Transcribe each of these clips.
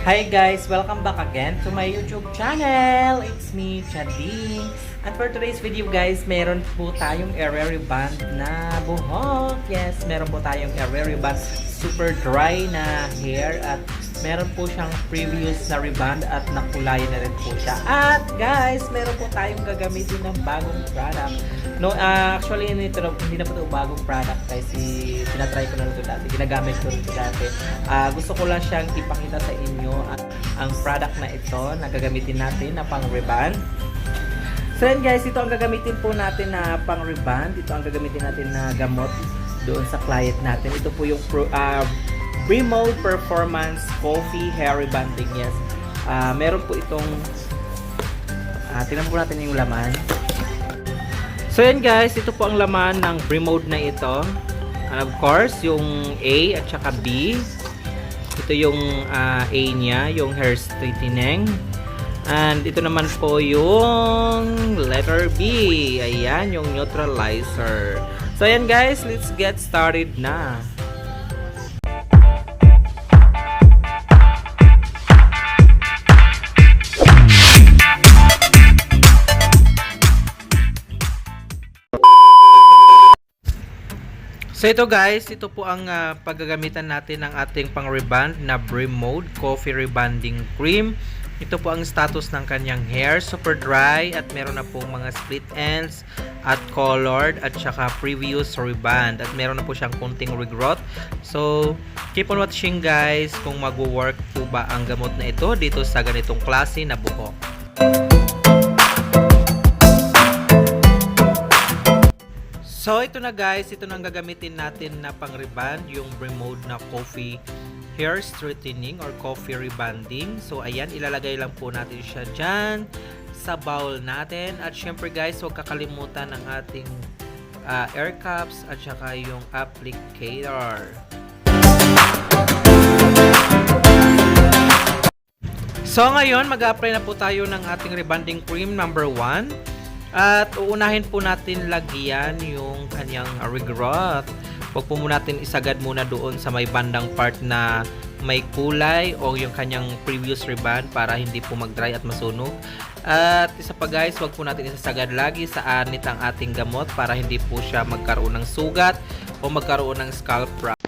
Hi guys! Welcome back again to my YouTube channel! It's me, Chading. And for today's video guys, meron po tayong area rebond na buhok. Yes, meron po tayong area rebond super dry na hair at meron po siyang previous na rebond at nakulay na rin po siya. At guys, meron po tayong gagamitin ng bagong product. No, actually hindi na po ito bagong product kasi tinatry ko na ito dati. Ginagamit ko rin ito dati. Gusto ko lang siyang ipakita sa inyo ang product na ito na gagamitin natin na pang rebond. So yan guys, ito ang gagamitin po natin na pang rebond. Ito ang gagamitin natin na gamot doon sa client natin. Ito po yung Bremod Performance Coffe Hair Rebonding. Yes. Meron po itong tingnan po natin yung laman. So yan guys, ito po ang laman ng Bremod na ito. And of course, yung A at saka B. Ito yung A niya, yung hair straightening. And ito naman po yung letter B. Ayan, yung neutralizer. So yan guys, let's get started na. So ito guys, ito po ang paggagamitan natin ng ating pang-rebond na Bremod Coffe Rebonding Cream. Ito po ang status ng kanyang hair, super dry at meron na pong mga split ends at colored at saka previous rebond at meron na po siyang kunting regrowth. So keep on watching guys kung mag-work po ba ang gamot na ito dito sa ganitong klase na buhok. So ito na guys, ito na ang gagamitin natin na pang rebond, yung Bremod na Coffe Hair Straightening or Coffe Rebonding. So ayan, ilalagay lang po natin siya dyan sa bowl natin. At syempre guys, huwag kakalimutan ang ating air cups at saka yung applicator. So ngayon, mag-apply na po tayo ng ating rebonding cream number 1. At uunahin po natin lagyan yung kanyang regrowth. Huwag po muna natin isagad muna doon sa may bandang part na may kulay o yung kanyang previous rebond para hindi po mag-dry at masunog. At isa pa guys, huwag po natin isasagad lagi sa anit ang ating gamot para hindi po siya magkaroon ng sugat o magkaroon ng scalp problem.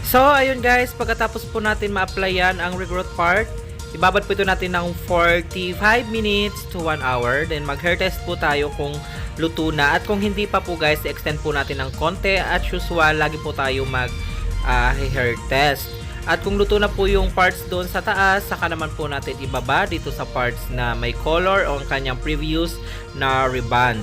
So, ayun guys, pagkatapos po natin ma-applyan ang regrowth part, ibabad po ito natin ng 45 minutes to 1 hour. Then, mag-hair test po tayo kung luto na. At kung hindi pa po guys, extend po natin ng konti. At usual, lagi po tayo mag-hair test. At kung luto na po yung parts doon sa taas, saka naman po natin ibaba dito sa parts na may color o ang kanyang previous na rebond.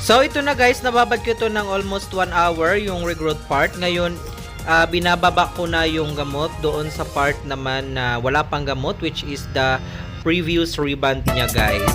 So ito na guys, nababad ko ito ng almost 1 hour yung regrowth part. Ngayon, binababa ko na yung gamot doon sa part naman na wala pang gamot, which is the previous rebond niya guys.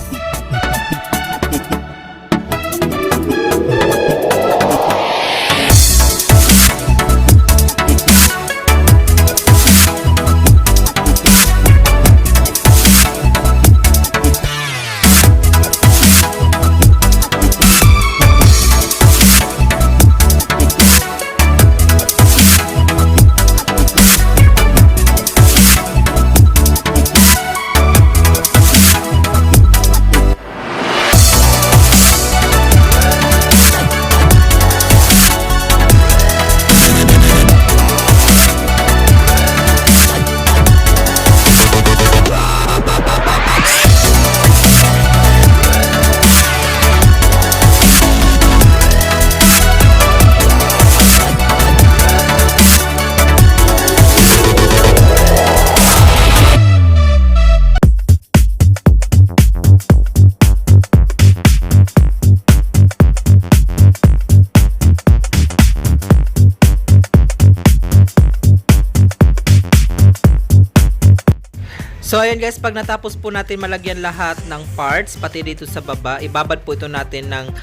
So ayun guys, pag natapos po natin malagyan lahat ng parts, pati dito sa baba, ibabad po ito natin ng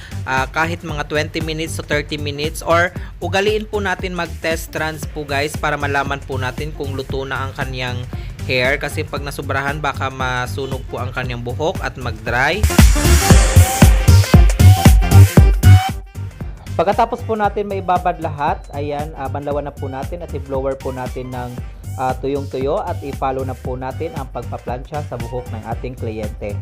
kahit mga 20 minutes to 30 minutes or ugaliin po natin mag-test runs po guys para malaman po natin kung luto na ang kanyang hair, kasi pag nasubrahan baka masunog po ang kanyang buhok at mag-dry. Pagkatapos po natin maibabad lahat, ayan, banlawan na po natin at i-blower po natin ng tuyong-tuyo at i-follow na po natin ang pagpaplansya sa buhok ng ating kliyente.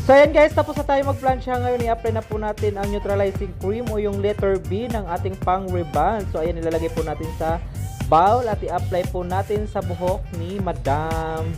So ayan guys, tapos na tayo magplansya ngayon. I-apply na po natin ang neutralizing cream o yung letter B ng ating pang rebond. So ayan, ilalagay po natin sa bowl at i-apply po natin sa buhok ni Madam.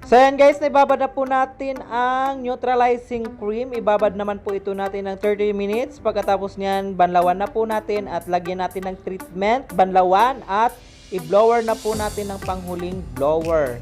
So yan guys, naibabad na po natin ang neutralizing cream. Ibabad naman po ito natin ng 30 minutes. Pagkatapos niyan, banlawan na po natin at lagyan natin ng treatment, banlawan at i-blower na po natin ng panghuling blower.